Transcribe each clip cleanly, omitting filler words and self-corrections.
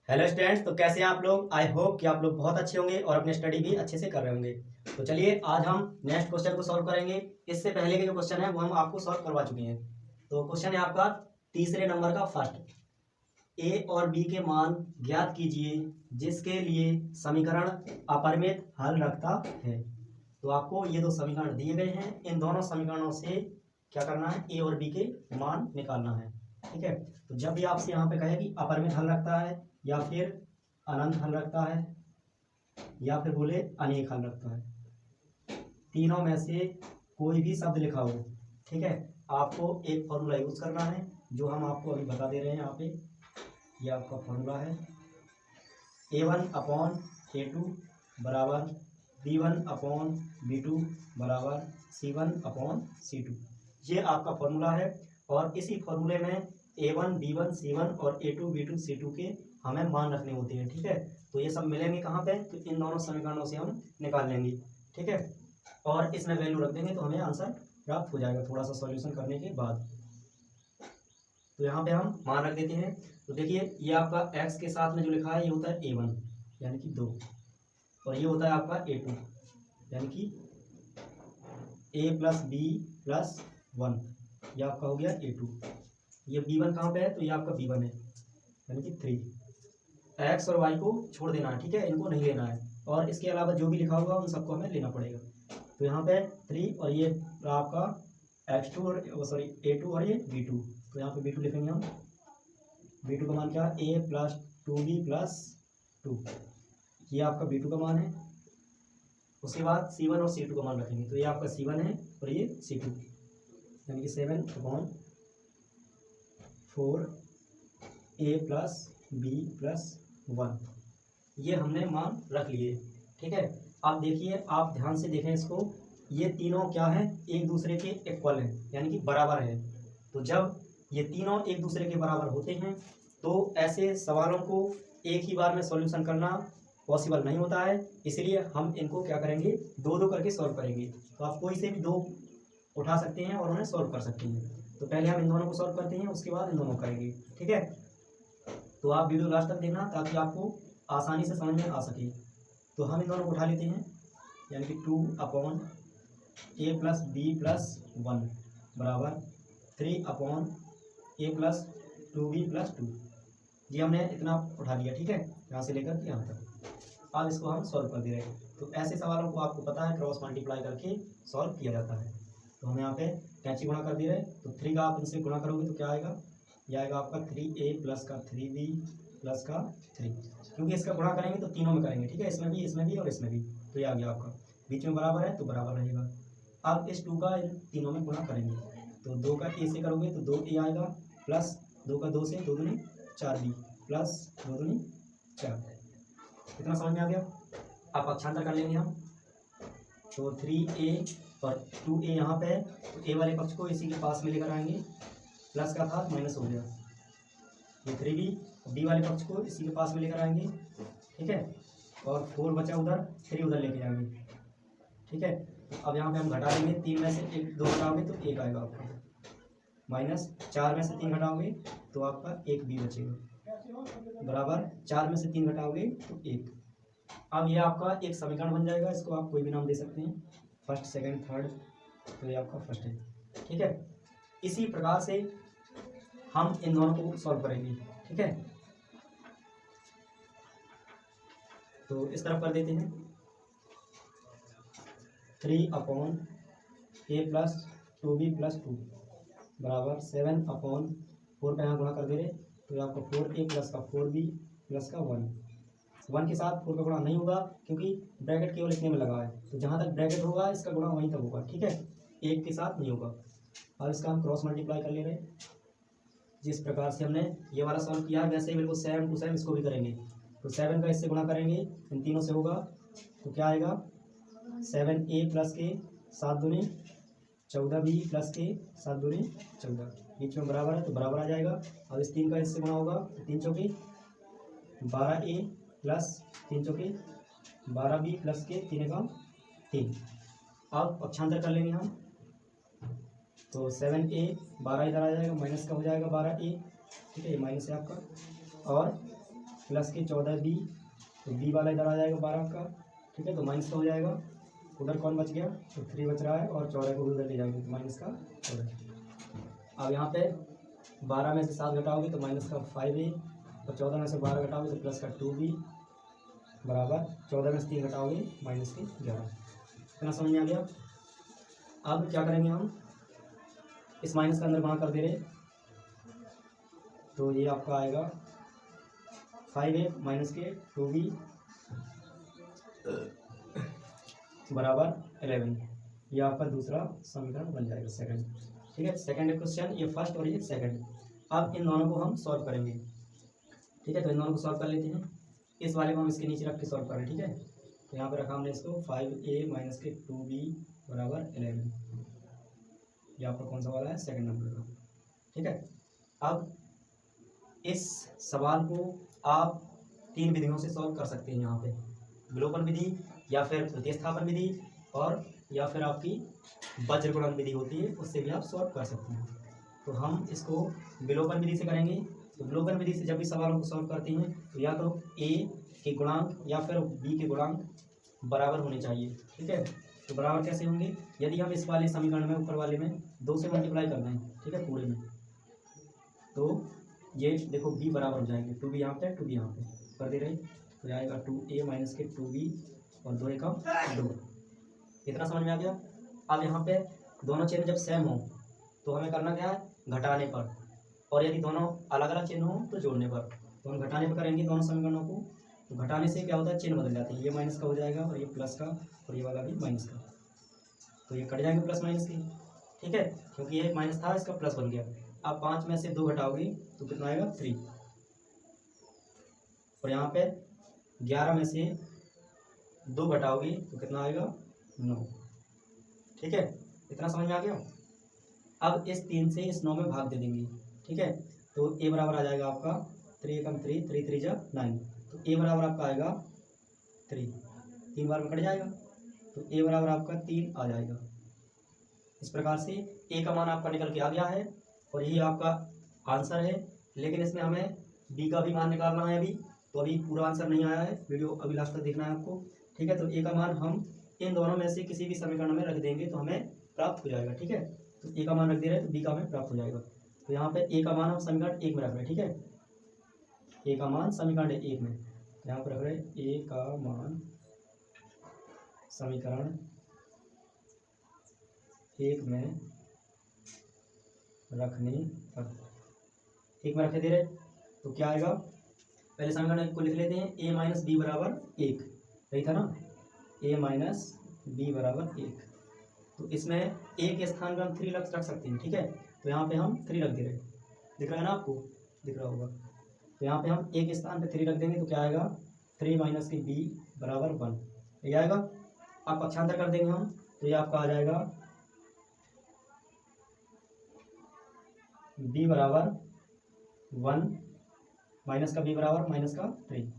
Hello students, तो कैसे हैं आप लोग। आई होप कि आप लोग बहुत अच्छे होंगे और अपने स्टडी भी अच्छे से कर रहे होंगे। तो चलिए आज हम नेक्स्ट क्वेश्चन को सॉल्व करेंगे। इससे पहले के जो क्वेश्चन है वो हम आपको सॉल्व करवा चुके हैं। तो क्वेश्चन है आपका तीसरे नंबर का फर्स्ट। ए और बी के मान ज्ञात कीजिए जिसके लिए समीकरण अपरिमित हल रखता है। तो आपको ये दो समीकरण दिए गए हैं, इन दोनों समीकरणों से क्या करना है, ए और बी के मान निकालना है। ठीक है, तो जब भी आपसे यहाँ पे कहे कि अपरिमित हल रखता है या फिर अनंत हल रखता है या फिर बोले अनेक हल रखता है, तीनों में से कोई भी शब्द लिखा हो, ठीक है, आपको एक फॉर्मूला यूज करना है जो हम आपको अभी बता दे रहे हैं। यहाँ पे ये आपका फॉर्मूला है A1/A2 बराबर B1/B2 बराबर C1/C2। ये आपका फॉर्मूला है और इसी फॉर्मूले में A1 B1 C1 और A2 B2 C2 के हमें मान रखने होते हैं। ठीक है, तो ये सब मिलेंगे कहाँ पे, तो इन दोनों समीकरणों से हम निकाल लेंगे। ठीक है, और इसमें वैल्यू रख देंगे तो हमें आंसर प्राप्त हो जाएगा थोड़ा सा सॉल्यूशन करने के बाद। तो यहाँ पे हम मान रख देते हैं। तो देखिए ये आपका x के साथ में जो लिखा है ये होता है A1 यानी कि 2, और ये होता है आपका A2 यानी कि A + B + 1, ये आपका हो गया A2। ये B1 कहाँ पे है, तो ये आपका B1 है यानी कि 3। x और y को छोड़ देना है, ठीक है, इनको नहीं लेना है, और इसके अलावा जो भी लिखा होगा उन सबको हमें लेना पड़ेगा। तो यहाँ पे 3 और ये आपका x2 और A2 और ये B2। तो यहाँ पे B2 लिखेंगे हम। B2 का मान क्या है, A + 2B + 2, ये आपका B2 का मान है। उसके बाद C1 और C2 का मान रखेंगे, तो ये आपका C1 है और ये C2 यानी कि 7/4 A + B + 1, ये हमने मान रख लिए। ठीक है, अब देखिए, आप ध्यान से देखें इसको, ये तीनों क्या है, एक दूसरे के इक्वल हैं यानी कि बराबर है। तो जब ये तीनों एक दूसरे के बराबर होते हैं तो ऐसे सवालों को एक ही बार में सॉल्यूशन करना पॉसिबल नहीं होता है, इसलिए हम इनको क्या करेंगे, दो दो करके सॉल्व करेंगे। तो आप कोई से भी दो उठा सकते हैं और उन्हें सॉल्व कर सकते हैं। तो पहले हम इन दोनों को सॉल्व करते हैं, उसके बाद इन दोनों को करेंगे। ठीक है, तो आप वीडियो लास्ट तक देखना ताकि आपको आसानी से समझ में आ सके। तो हम इन दोनों को उठा लेते हैं यानी कि 2/A + B + 1 बराबर 3/A + 2B + 2। ये हमने इतना उठा लिया। ठीक है, यहाँ से लेकर के यहाँ तक। अब इसको हम सॉल्व कर दे रहे हैं। तो ऐसे सवालों को आपको पता है क्रॉस मल्टीप्लाई करके सॉल्व किया जाता है। तो हम यहाँ पे कैंची गुणा कर दे रहे हैं, तो 3 का आप इनसे गुणा करोगे तो क्या आएगा, यह आएगा आपका 3A + का 3B + का 3, क्योंकि इसका गुणा करेंगे तो तीनों में करेंगे। ठीक है, इसमें भी और इसमें भी, तो ये आ गया आपका, बीच में बराबर है तो बराबर रहेगा। अब इस 2 का इन तीनों में गुणा करेंगे, तो 2 का A से करोगे तो 2A आएगा, प्लस 2 का 2 से 2 दूनी 4B प्लस 2 दूनी 4। कितना समझ में आ गया। अब पक्षांतर कर लेंगे हम, तो 3A और 2A यहाँ पे है, तो A वाले पक्ष को इसी के पास में लेकर आएंगे, प्लस का था माइनस हो गया, ये 3B, B वाले पक्ष को इसी के पास में लेकर आएंगे। ठीक है, और 4 बचा उधर, 3 उधर लेके जाएंगे। ठीक है, अब यहाँ पे हम घटा देंगे, 3 में से 2 घटाओगे तो 1 आएगा आपका, माइनस 4 में से 3 घटाओगे तो आपका 1B बचेगा, बराबर 4 में से 3 घटाओगे तो 1। अब ये आपका एक समीकरण बन जाएगा, इसको आप कोई भी नाम दे सकते हैं, फर्स्ट सेकंड थर्ड, तो ये आपका फर्स्ट है। ठीक है, इसी प्रकार से हम इन दोनों को सॉल्व करेंगे। ठीक है, तो इस तरफ कर देते हैं, 3/A + 2B + 2 बराबर 7/4 का यहाँ गुणा कर दे रहे, तो आपका 4A + का 4B + का 1 के साथ 4 का गुणा नहीं होगा क्योंकि ब्रैकेट केवल इतने में लगा है, तो जहाँ तक ब्रैकेट होगा इसका गुणा वहीं तक होगा। ठीक है, 1 के साथ नहीं होगा। अब इसका हम क्रॉस मल्टीप्लाई कर ले रहे हैं, जिस प्रकार से हमने ये वाला सॉल्व किया है वैसे ही बिल्कुल सेम टू सेम इसको भी करेंगे। तो 7 का इससे गुणा करेंगे, इन तीनों से होगा, तो क्या आएगा, 7A + के 7 दूनी 14B + के 7 दूनी 14, बीच में बराबर है तो बराबर आ जाएगा। अब इस 3 का इससे गुणा होगा, 3 चौकी 12A + 3 चौकी 12B + के 3 एकम 3। अब पक्षांतर कर लेंगे हम, तो 7A 12 इधर आ जाएगा, माइनस का हो जाएगा 12A। ठीक है, ये माइनस है आपका, और प्लस के 14b, तो b वाला इधर आ जाएगा 12 का, ठीक है। तो माइनस का हो जाएगा, उधर कौन बच गया, तो 3 बच रहा है, और 14 को उधर ले जाएंगे तो माइनस का 14। अब यहाँ पे 12 में से 7 घटाओगे तो माइनस का 5a, और 14 में से 12 घटाओगे तो प्लस का 2b बराबर 14 में से 3 घटाओगे माइनस के 11। इतना समझ में आ गया। अब क्या करेंगे हम, इस माइनस का अंदर गुणा कर दे रहे, तो ये आपका आएगा 5a माइनस के 2b बराबर 11। ये आपका दूसरा समीकरण बन जाएगा, सेकंड, ठीक है। सेकंड क्वेश्चन, ये फर्स्ट और ये सेकंड। अब इन दोनों को हम सॉल्व करेंगे, ठीक है। तो इन दोनों को सॉल्व कर लेते हैं। इस वाले को हम इसके नीचे रख के सॉल्व करें, ठीक है। तो यहाँ पे रखा हमने इसको 5a माइनस के 2b बराबर 11। ये आपका कौन सा वाला है, सेकंड नंबर का, ठीक है। अब इस सवाल को आप 3 विधियों से सॉल्व कर सकते हैं। यहाँ पे विलोपन विधि, या फिर प्रतिस्थापन विधि, और या फिर आपकी वज्रगुणन विधि होती है, उससे भी आप सॉल्व कर सकते हैं। तो हम इसको विलोपन विधि से करेंगे। तो विलोपन विधि से जब भी सवालों को सॉल्व करते हैं तो या तो a के गुणांक या फिर b के गुणांक बराबर होने चाहिए, ठीक है। तो बराबर कैसे होंगे, यदि हम इस वाले समीकरण में ऊपर वाले में 2 से मल्टीप्लाई कर दें, ठीक है, पूरे में, तो ये देखो b बराबर हो जाएंगे, 2b यहाँ पे 2b यहाँ पे कर दे रहे, तो आएगा 2a माइनस के 2b और 2 एकम 2। इतना समझ में आ गया। अब यहाँ पे दोनों चिन्ह जब सेम हो तो हमें करना क्या है, घटाने पर, और यदि दोनों अलग अलग चिन्ह हो तो जोड़ने पर। तो हम घटाने पर करेंगे दोनों समीकरणों को। तो घटाने से क्या होता है, चिन्ह बदल जाते हैं, ये माइनस का हो जाएगा और ये प्लस का, और ये वाला भी माइनस का, तो ये कट जाएंगे प्लस माइनस के, ठीक है, क्योंकि ये माइनस था, इसका प्लस बन गया। अब 5 में से 2 घटाओगे तो कितना आएगा, 3, और यहाँ पे 11 में से 2 घटाओगे तो कितना आएगा, 9, ठीक है। इतना समझ में आ गया। अब इस 3 से इस 9 में भाग दे देंगे, ठीक है। तो a बराबर आ जाएगा आपका 3 एकम 3, 3 3 जा 9, तो a बराबर आपका आएगा 3, 3 बार में कट जाएगा, तो a बराबर आपका 3 आ जाएगा। इस प्रकार से a का मान आपका निकल के आ गया है, और यही आपका आंसर है। लेकिन इसमें हमें b का भी मान निकालना है अभी, तो अभी पूरा आंसर नहीं आया है, वीडियो अभी लास्ट तक देखना है आपको, ठीक है। तो a का मान हम इन दोनों में से किसी भी समीकरण में रख देंगे तो हमें प्राप्त हो जाएगा, ठीक है। तो a का मान रख दे रहे हैं तो b का हमें प्राप्त हो जाएगा। तो यहाँ पे a का मान हम समीकरण 1 में रख रहे हैं, ठीक है, a का मान समीकरण 1 में, तो यहाँ पर रख रहे हैं a का मान समीकरण 1 में रखने पर, 1 में रखे दे रहे, तो क्या आएगा, पहले समीकरण को लिख लेते हैं, a माइनस बी बराबर 1, सही था ना, a माइनस बी बराबर 1। तो इसमें a के स्थान पर हम 3 रख सकते हैं, ठीक है। तो यहाँ पे हम 3 रख दे रहे, दिख रहा है ना आपको, दिख रहा होगा। तो यहाँ पे हम a के स्थान पे 3 रख देंगे तो क्या आएगा, 3 माइनस के b बराबर 1, ये आएगा। आप पक्षांतर कर देंगे हम, तो ये आपका आ जाएगा b बराबर 1 माइनस का b बराबर माइनस का 3।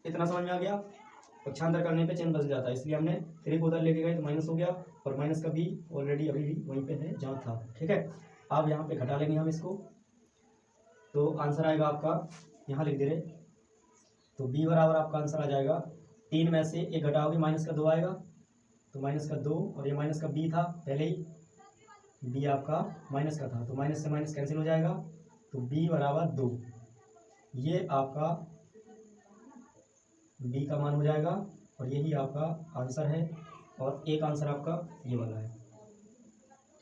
इतना समझ में आ गया। पक्षांतर करने पे चिन्ह बदल जाता है, इसलिए हमने 3 को उधर लेके गए तो माइनस हो गया, और माइनस का b ऑलरेडी अभी भी वहीं पे है जहाँ था, ठीक है। अब यहाँ पे घटा लेंगे हम इसको, तो आंसर आएगा आपका, यहाँ लिख दे रहे, तो b बराबर आपका आंसर आ जाएगा 3 में से 1 घटाओगे माइनस का 2 आएगा, तो माइनस का 2, और ये माइनस का b था पहले ही, b आपका माइनस का था, तो माइनस से माइनस कैंसिल हो जाएगा, तो b बराबर 2, ये आपका b का मान हो जाएगा, और यही आपका आंसर है, और एक आंसर आपका ये वाला है,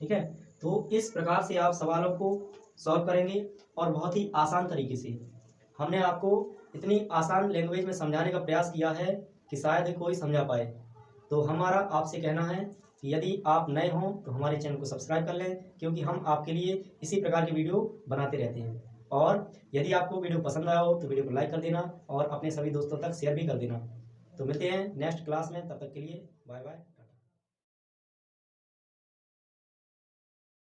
ठीक है। तो इस प्रकार से आप सवालों को सॉल्व करेंगे, और बहुत ही आसान तरीके से। हमने आपको इतनी आसान लैंग्वेज में समझाने का प्रयास किया है कि शायद कोई समझा पाए। तो हमारा आपसे कहना है कि यदि आप नए हों तो हमारे चैनल को सब्सक्राइब कर लें, क्योंकि हम आपके लिए इसी प्रकार की वीडियो बनाते रहते हैं। और यदि आपको वीडियो पसंद आया हो तो वीडियो को लाइक कर देना, और अपने सभी दोस्तों तक शेयर भी कर देना। तो मिलते हैं नेक्स्ट क्लास में, तब तक के लिए बाय बाय।